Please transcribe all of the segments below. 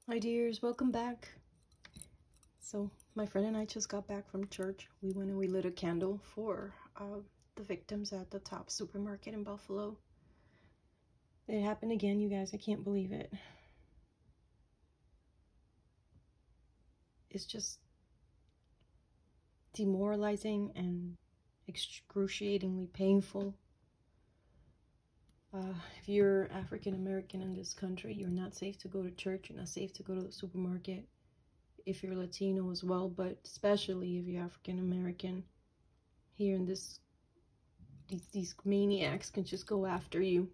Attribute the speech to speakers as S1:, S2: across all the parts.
S1: Hi dears, welcome back. So my friend and I just got back from church. We went and we lit a candle for the victims at the Top supermarket in Buffalo. It happened again, you guys. I can't believe it. It's just demoralizing and excruciatingly painful. If you're African American in this country, you're not safe to go to church. You're not safe to go to the supermarket. If you're Latino as well, but especially if you're African American, here in this, these maniacs can just go after you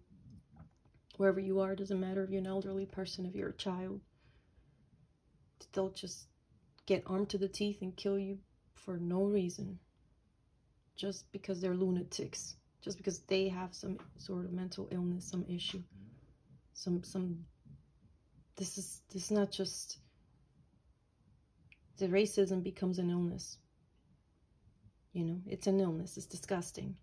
S1: wherever you are. It doesn't matter if you're an elderly person, if you're a child. They'll just get armed to the teeth and kill you for no reason, just because they're lunatics, just because they have some sort of mental illness, some issue, this is not just, the racism becomes an illness. You know, it's an illness. It's disgusting.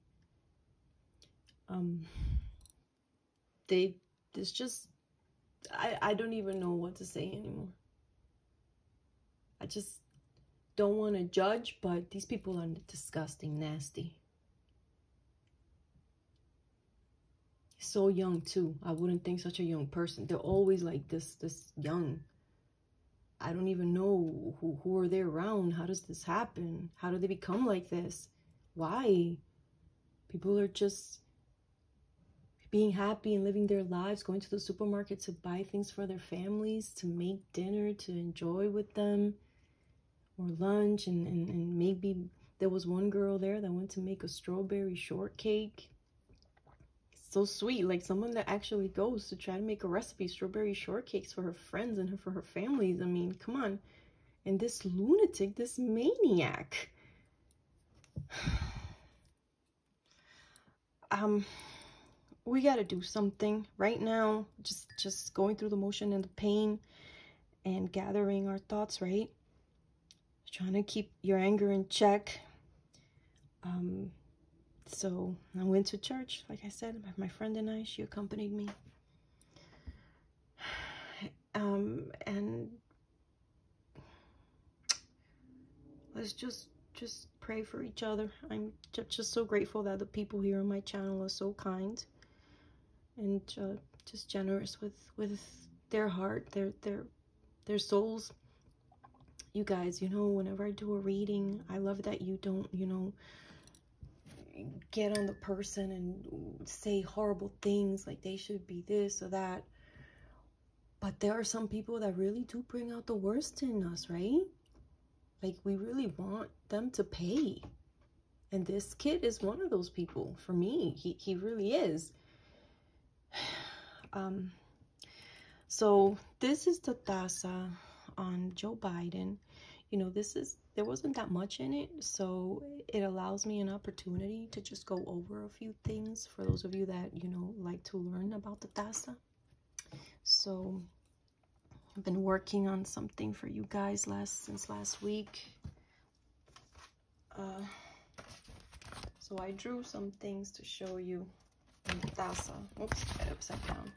S1: It's just, I don't even know what to say anymore. I just don't want to judge, but these people are disgusting, nasty. So young too. I wouldn't think such a young person. They're always like this young. I don't even know who are they around. How does this happen? How do they become like this? Why? People are just being happy and living their lives, going to the supermarket to buy things for their families, to make dinner, to enjoy with them, or lunch, and maybe there was one girl there that went to make a strawberry shortcake. So sweet, like someone that actually goes to try to make a recipe, strawberry shortcakes for her friends and for her families. I mean, come on. And this lunatic, this maniac, we got to do something right now. Just going through the motion and the pain and gathering our thoughts, right? Trying to keep your anger in check. So I went to church, like I said, my friend and I, she accompanied me. And let's just pray for each other. I'm just so grateful that the people here on my channel are so kind and just generous with their heart, their souls. You guys, you know, whenever I do a reading, I love that you don't, you know, get on the person and say horrible things like they should be this or that. But there are some people that really do bring out the worst in us, right? Like, we really want them to pay. And this kid is one of those people. For me, he really is. So this is the Taza on Joe Biden. You know, there wasn't that much in it, so it allows me an opportunity to just go over a few things for those of you that, you know, like to learn about the Taza. So I've been working on something for you guys since last week. So I drew some things to show you in the Taza. Oops, got it upside down.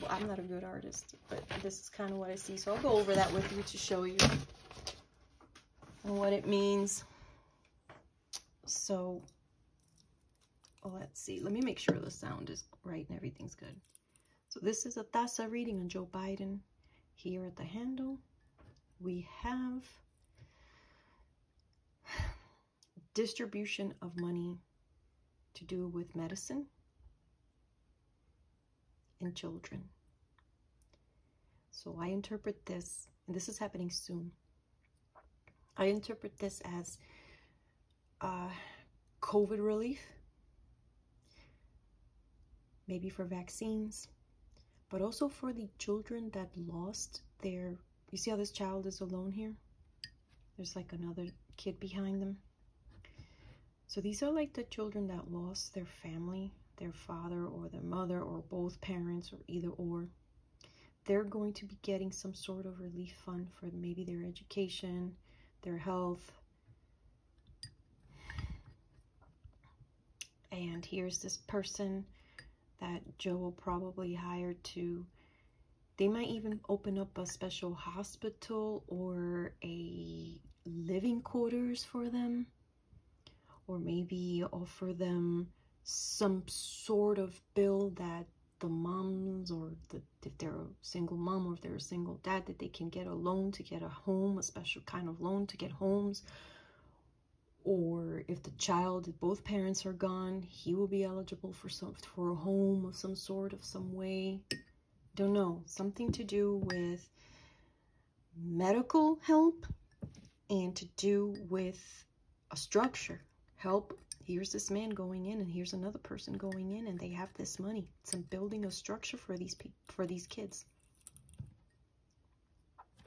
S1: I'm not a good artist, but this is kind of what I see. So I'll go over that with you to show you and what it means. So let's see. Let me make sure the sound is right and everything's good. So this is a Taza reading on Joe Biden. Here at the handle, we have distribution of money to do with medicine and children. So I interpret this, and this is happening soon. I interpret this as COVID relief, maybe for vaccines, but also for the children that lost their, you see how this child is alone here? There's like another kid behind them. So these are like the children that lost their family, their father or their mother or both parents or either or. They're going to be getting some sort of relief fund for maybe their education, their health. And here's this person that Joe will probably hire to They might even open up a special hospital or a living quarters for them, or maybe offer them some sort of bill that the moms, or if they're a single mom or if they're a single dad, that they can get a loan to get a home, a special kind of loan to get homes. Or if the child, if both parents are gone, he will be eligible for a home of some sort, of some way. Don't know, something to do with medical help and to do with a structure. Help. Here's this man going in, and here's another person going in, and they have this money. It's building a structure for these people, for these kids.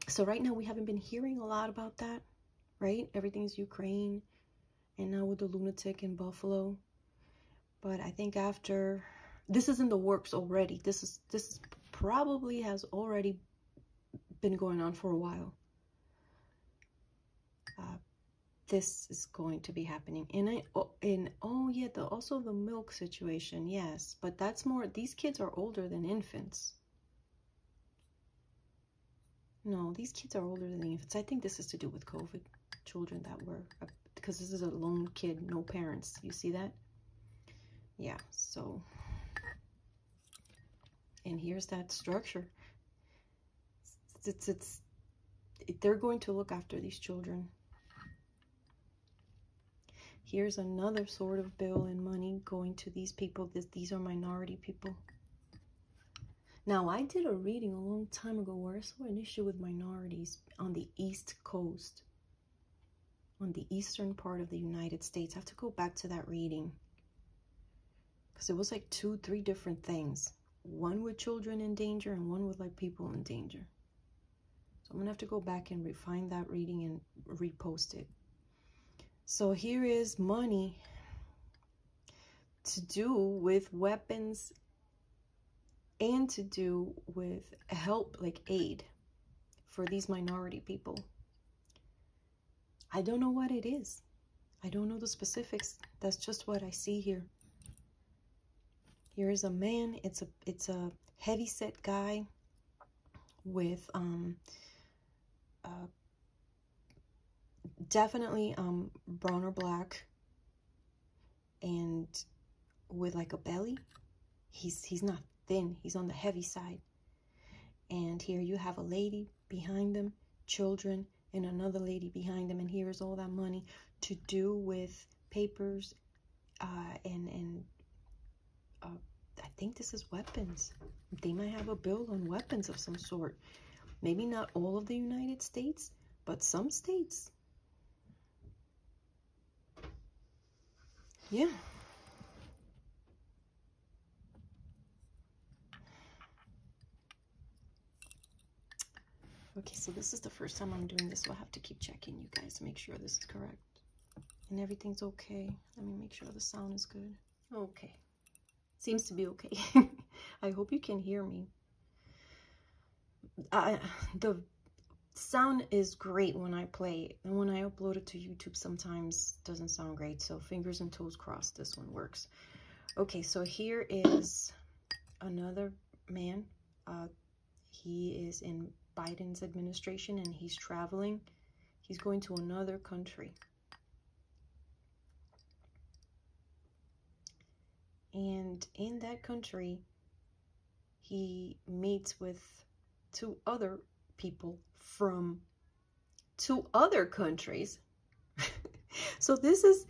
S1: So right now we haven't been hearing a lot about that, right? Everything's Ukraine, and now with the lunatic in Buffalo. But I think after this is in the works already. This probably has already been going on for a while. This is going to be happening. Also the milk situation, yes, but that's more, these kids are older than infants. No, these kids are older than infants. I think this is to do with COVID. Children that were, because this is a lone kid, no parents. You see that? Yeah, so, and here's that structure. They're going to look after these children. Here's another sort of bill and money going to these people. These are minority people. Now, I did a reading a long time ago where I saw an issue with minorities on the East Coast, on the eastern part of the United States. I have to go back to that reading because it was like 2-3 different things. One with children in danger and one with like people in danger. So I'm gonna have to go back and refine that reading and repost it. So here is money to do with weapons and to do with help, like aid for these minority people. I don't know what it is. I don't know the specifics. That's just what I see here. Here is a man. It's a heavy-set guy with definitely brown or black, and with like a belly. He's not thin, he's on the heavy side. And here you have a lady behind them, children, and another lady behind them, and here's all that money to do with papers and I think this is weapons. They might have a bill on weapons of some sort. Maybe not all of the United States, but some states. Yeah. Okay, so this is the first time I'm doing this, so I have to keep checking you guys to make sure this is correct. And everything's okay. Let me make sure the sound is good. Okay. Seems to be okay. I hope you can hear me. The sound is great when I play, and when I upload it to YouTube sometimes it doesn't sound great, so fingers and toes crossed this one works. Okay, so here is another man. He is in Biden's administration and he's traveling. He's going to another country. And in that country, he meets with 2 other people from 2 other countries. So this is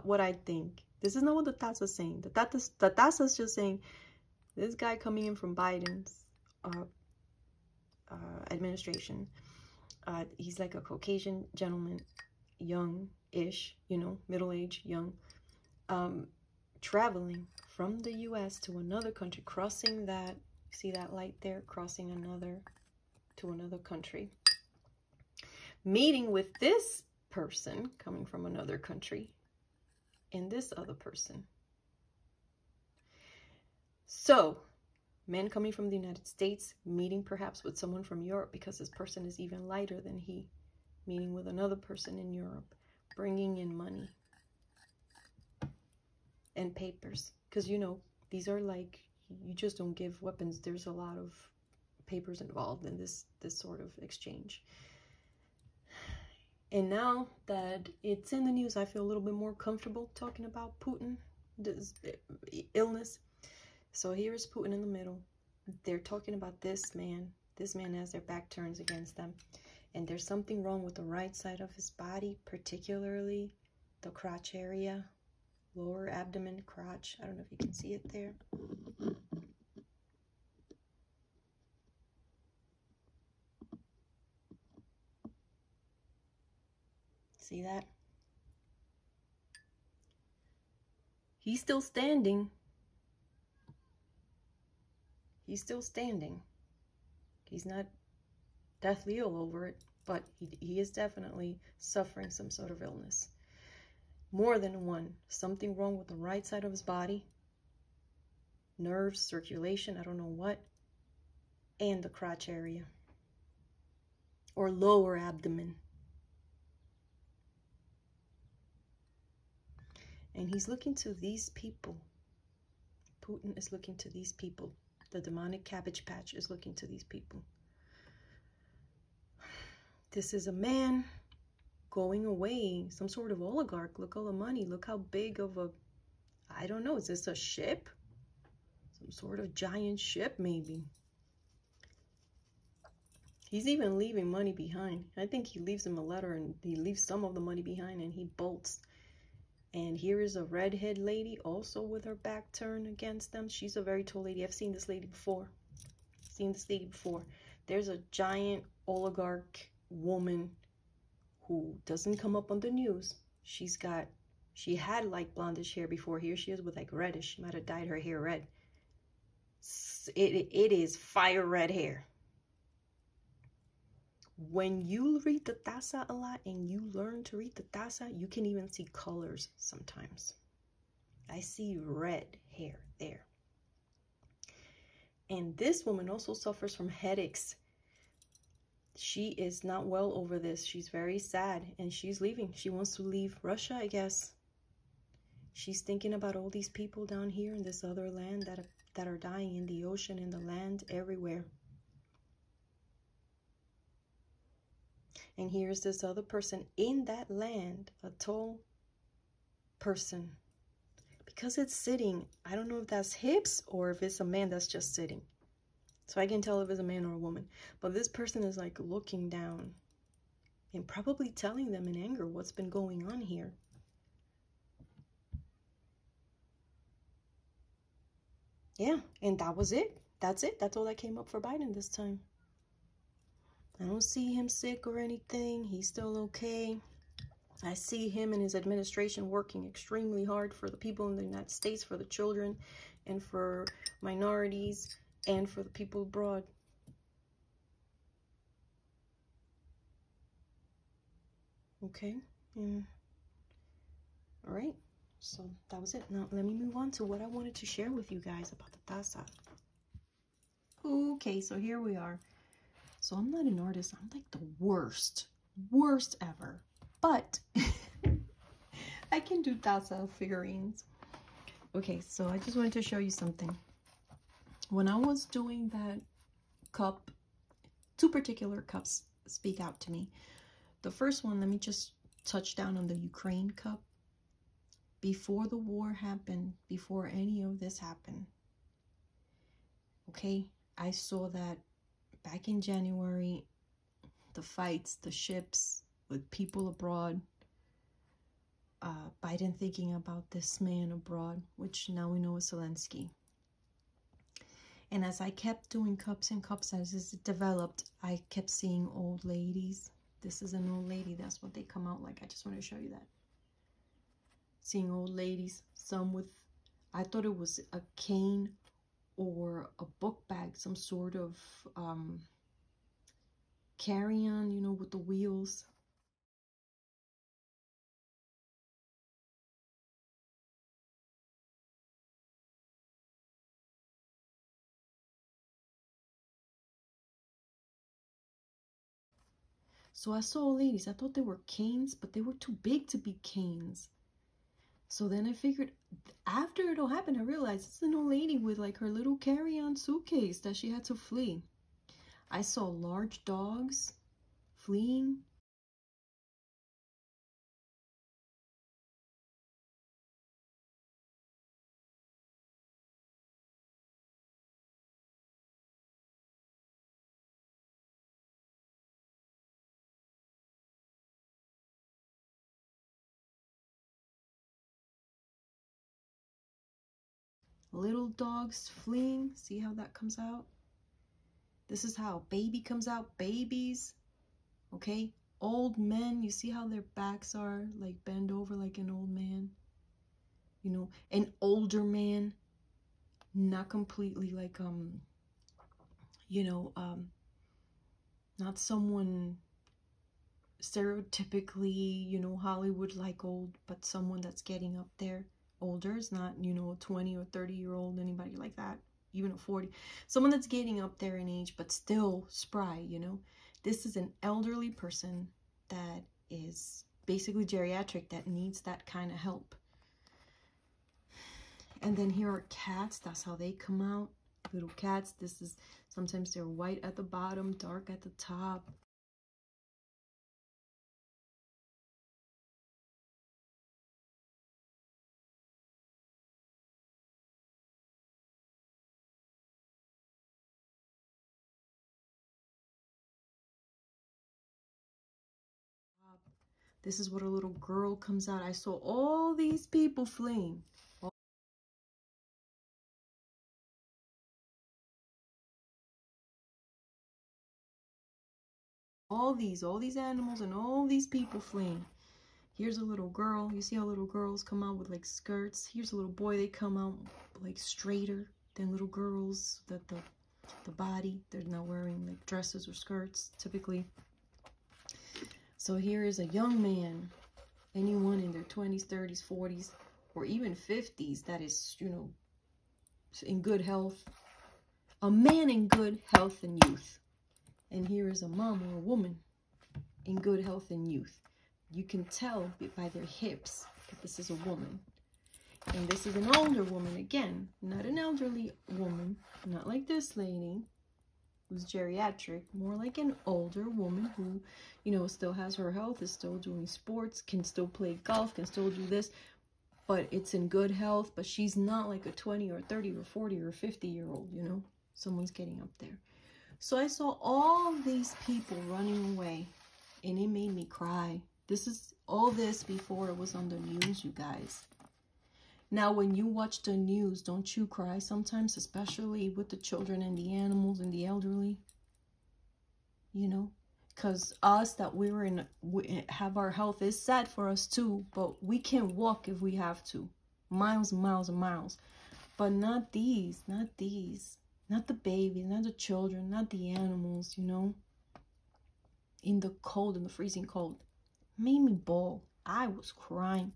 S1: what I think. This is not what the Taza is saying. The Taza is just saying this guy coming in from Biden's administration. He's like a Caucasian gentleman, young-ish, you know, middle-aged, young, traveling from the U.S. to another country, crossing that, see that light there, crossing to another country, meeting with this person coming from another country and this other person. So men coming from the United States, meeting perhaps with someone from Europe because this person is even lighter than he, meeting with another person in Europe, bringing in money and papers. Because, you know, these are like, you just don't give weapons. There's a lot of papers involved in this sort of exchange. And now that it's in the news, I feel a little bit more comfortable talking about Putin, this illness. So here's Putin in the middle. They're talking about this man. This man has their back turns against them. And there's something wrong with the right side of his body, particularly the crotch area, lower abdomen, crotch. I don't know if you can see it there. See that? He's still standing. He's still standing. He's not deathly ill over it, but he is definitely suffering some sort of illness. More than one. Something wrong with the right side of his body. Nerves, circulation, I don't know what. And the crotch area. Or lower abdomen. And he's looking to these people. Putin is looking to these people. The demonic Cabbage Patch is looking to these people. This is a man going away, some sort of oligarch. Look all the money. Look how big of a, I don't know, is this a ship? Some sort of giant ship, maybe. He's even leaving money behind. I think he leaves him a letter and he leaves some of the money behind and he bolts. And here is a redhead lady also with her back turned against them. She's a very tall lady. I've seen this lady before. There's a giant oligarch woman who doesn't come up on the news. She had like blondish hair before. Here she is with like reddish. She might have dyed her hair red. It is fire red hair. When you read the Taza a lot and you learn to read the Taza, you can even see colors sometimes. I see red hair there. And this woman also suffers from headaches. She is not well over this. She's very sad and she's leaving. She wants to leave Russia, I guess. She's thinking about all these people down here in this other land that are dying in the ocean, in the land, everywhere. And here's this other person in that land, a tall person. Because it's sitting, I don't know if that's hips or if it's a man that's just sitting. So I can tell if it's a man or a woman. But this person is like looking down and probably telling them in anger what's been going on here. Yeah, and that was it. That's it. That's all that came up for Biden this time. I don't see him sick or anything. He's still okay. I see him and his administration working extremely hard for the people in the United States, for the children, and for minorities, and for the people abroad. Okay. All right. So that was it. Now let me move on to what I wanted to share with you guys about the Taza. Okay, so here we are. So I'm not an artist. I'm like the worst ever. But I can do Taza figurines. Okay, so I just wanted to show you something. When I was doing that cup, two particular cups speak out to me. The first one, let me just touch down on the Ukraine cup. Before the war happened, before any of this happened, okay, I saw that back in January, the fights, the ships with people abroad, Biden thinking about this man abroad, which now we know is Zelensky. And as I kept doing cups and cups, as it developed, I kept seeing old ladies. This is an old lady. That's what they come out like. I just want to show you that. Seeing old ladies, some with, I thought it was a cane or a book bag, some sort of carry-on, you know, with the wheels. So I saw ladies, I thought they were canes, but they were too big to be canes. So then I figured, after it all happened, I realized it's an old lady with like her little carry-on suitcase that she had to flee. I saw large dogs fleeing. Little dogs fleeing. See how that comes out? This is how baby comes out. Babies. Okay? Old men. You see how their backs are like bend over like an old man? You know, an older man. Not completely like, you know, not someone stereotypically, you know, Hollywood like old, but someone that's getting up there. Older is not, you know, a 20 or 30-year-old, anybody like that, even a 40. Someone that's getting up there in age, but still spry, you know. This is an elderly person that is basically geriatric, that needs that kind of help. And then here are cats. That's how they come out. Little cats. This is, sometimes they're white at the bottom, dark at the top. This is what a little girl comes out. I saw all these people fleeing. All these animals and all these people fleeing. Here's a little girl. You see how little girls come out with like skirts. Here's a little boy. They come out like straighter than little girls. That the body, they're not wearing like dresses or skirts typically. So here is a young man, anyone in their 20s, 30s, 40s, or even 50s that is, you know, in good health. A man in good health and youth. And here is a mom or a woman in good health and youth. You can tell by their hips that this is a woman. And this is an older woman again, not an elderly woman, not like this lady who's geriatric, more like an older woman who, you know, still has her health, is still doing sports, can still play golf, can still do this, but it's in good health, but she's not like a 20 or 30 or 40 or 50-year-old, you know, someone's getting up there. So I saw all these people running away, and it made me cry. This is all this before it was on the news, you guys. Now, when you watch the news, don't you cry sometimes, especially with the children and the animals and the elderly? You know, because us that we have our health is sad for us too, but we can walk if we have to, miles and miles and miles. But not these, not the babies, not the children, not the animals, you know, in the cold, in the freezing cold. Made me bawl. I was crying.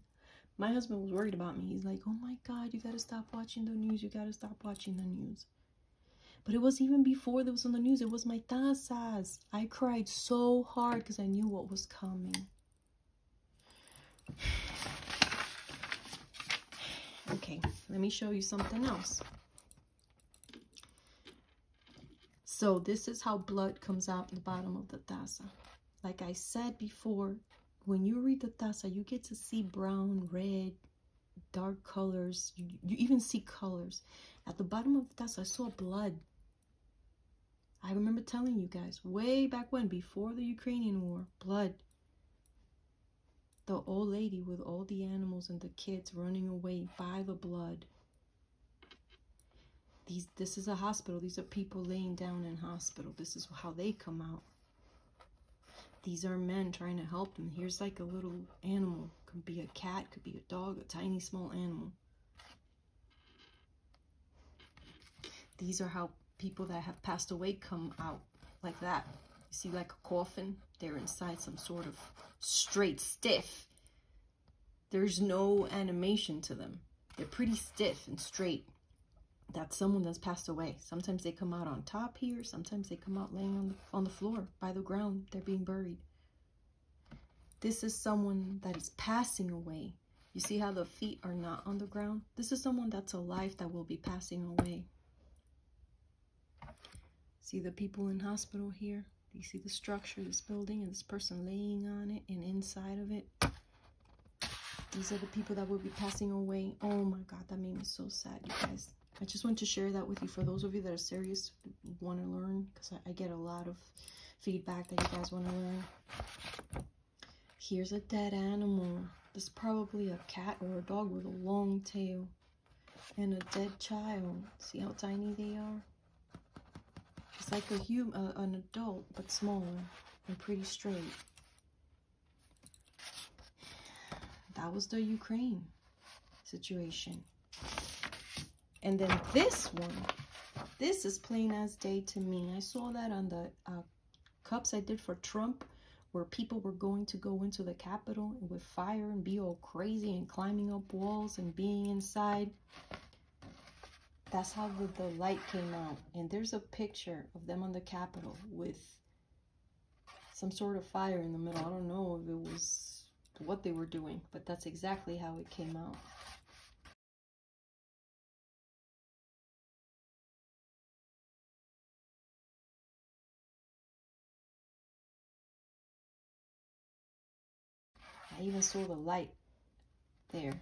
S1: My husband was worried about me. He's like, oh my God, you gotta stop watching the news. You gotta stop watching the news. But it was even before that was on the news. It was my Tazas. I cried so hard because I knew what was coming. Okay, let me show you something else. So this is how blood comes out the bottom of the taza. Like I said before, when you read the taza, you get to see brown, red, dark colors. You even see colors. At the bottom of the taza, I saw blood. I remember telling you guys, way back when, before the Ukrainian war, blood. The old lady with all the animals and the kids running away by the blood. This is a hospital. These are people laying down in hospital. This is how they come out. These are men trying to help them. Here's like a little animal. Could be a cat, could be a dog, a tiny small animal. These are how people that have passed away come out, like that. You see like a coffin? They're inside some sort of straight, stiff. There's no animation to them. They're pretty stiff and straight. That's someone that's passed away. Sometimes they come out on top here. Sometimes they come out laying on the floor by the ground. They're being buried. This is someone that is passing away. You see how the feet are not on the ground? This is someone that's alive that will be passing away. See the people in hospital here? Do you see the structure, this building, and this person laying on it and inside of it? These are the people that will be passing away. Oh my God, that made me so sad, you guys. I just want to share that with you for those of you that are serious, want to learn, because I get a lot of feedback that you guys want to learn. Here's a dead animal. This is probably a cat or a dog with a long tail. And a dead child. See how tiny they are? It's like an adult, but smaller and pretty straight. That was the Ukraine situation. And then this one, this is plain as day to me. I saw that on the cups I did for Trump, where people were going to go into the Capitol with fire and be all crazy and climbing up walls and being inside. That's how the light came out. And there's a picture of them on the Capitol with some sort of fire in the middle. I don't know if it was what they were doing, but that's exactly how it came out. I even saw the light there.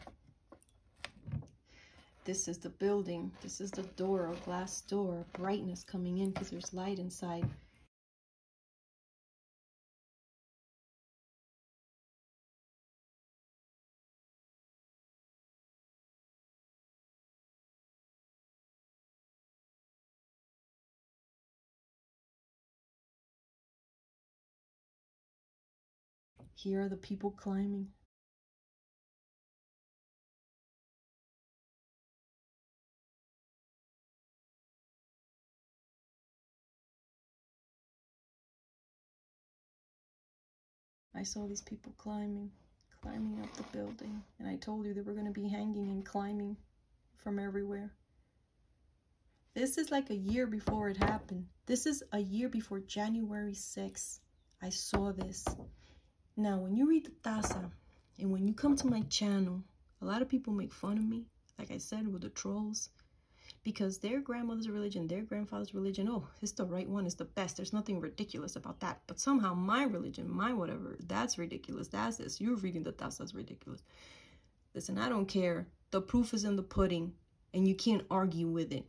S1: This is the building. This is the door, a glass door, brightness coming in because there's light inside. Here are the people climbing. I saw these people climbing up the building. And I told you they were going to be hanging and climbing from everywhere. This is like a year before it happened. This is a year before January 6th. I saw this. Now, when you read the Taza, and when you come to my channel, a lot of people make fun of me, like I said, with the trolls, because their grandmother's religion, their grandfather's religion, oh, it's the right one, it's the best. There's nothing ridiculous about that. But somehow my religion, my whatever, that's ridiculous. That's this. You're reading the Taza is ridiculous. Listen, I don't care. The proof is in the pudding, and you can't argue with it.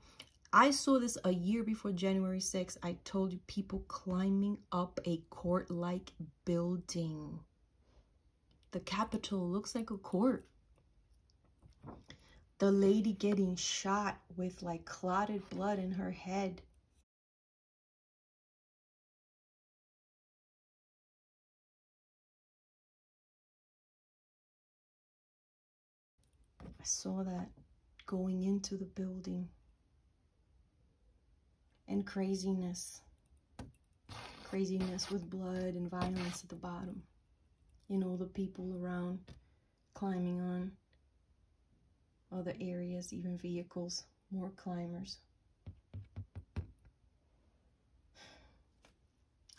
S1: I saw this a year before January 6th. I told you, people climbing up a court-like building. The Capitol looks like a court. The lady getting shot with like clotted blood in her head. I saw that going into the building. And craziness. Craziness with blood and violence at the bottom. You know, the people around climbing on other areas, even vehicles, more climbers.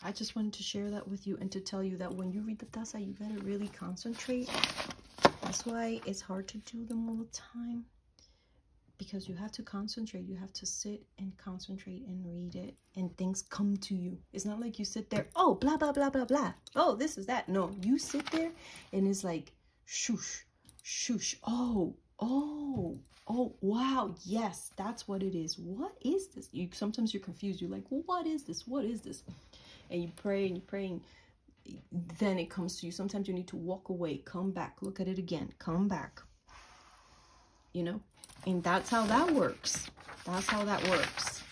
S1: I just wanted to share that with you and to tell you that when you read the Taza, you better really concentrate. That's why it's hard to do them all the time. Because you have to concentrate. You have to sit and concentrate and read it. And things come to you. It's not like you sit there, oh, blah, blah, blah, blah, blah. Oh, this is that. No, you sit there and it's like, shoosh, shoosh. Oh, oh, oh, wow. Yes, that's what it is. What is this? Sometimes you're confused. You're like, well, what is this? What is this? And you pray and you pray and then it comes to you. Sometimes you need to walk away, come back, look at it again, come back. You know? And that's how that works. That's how that works.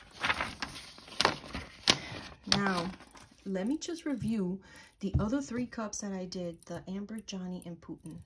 S1: Now, let me just review the other 3 cups that I did. The Amber, Johnny, and Putin.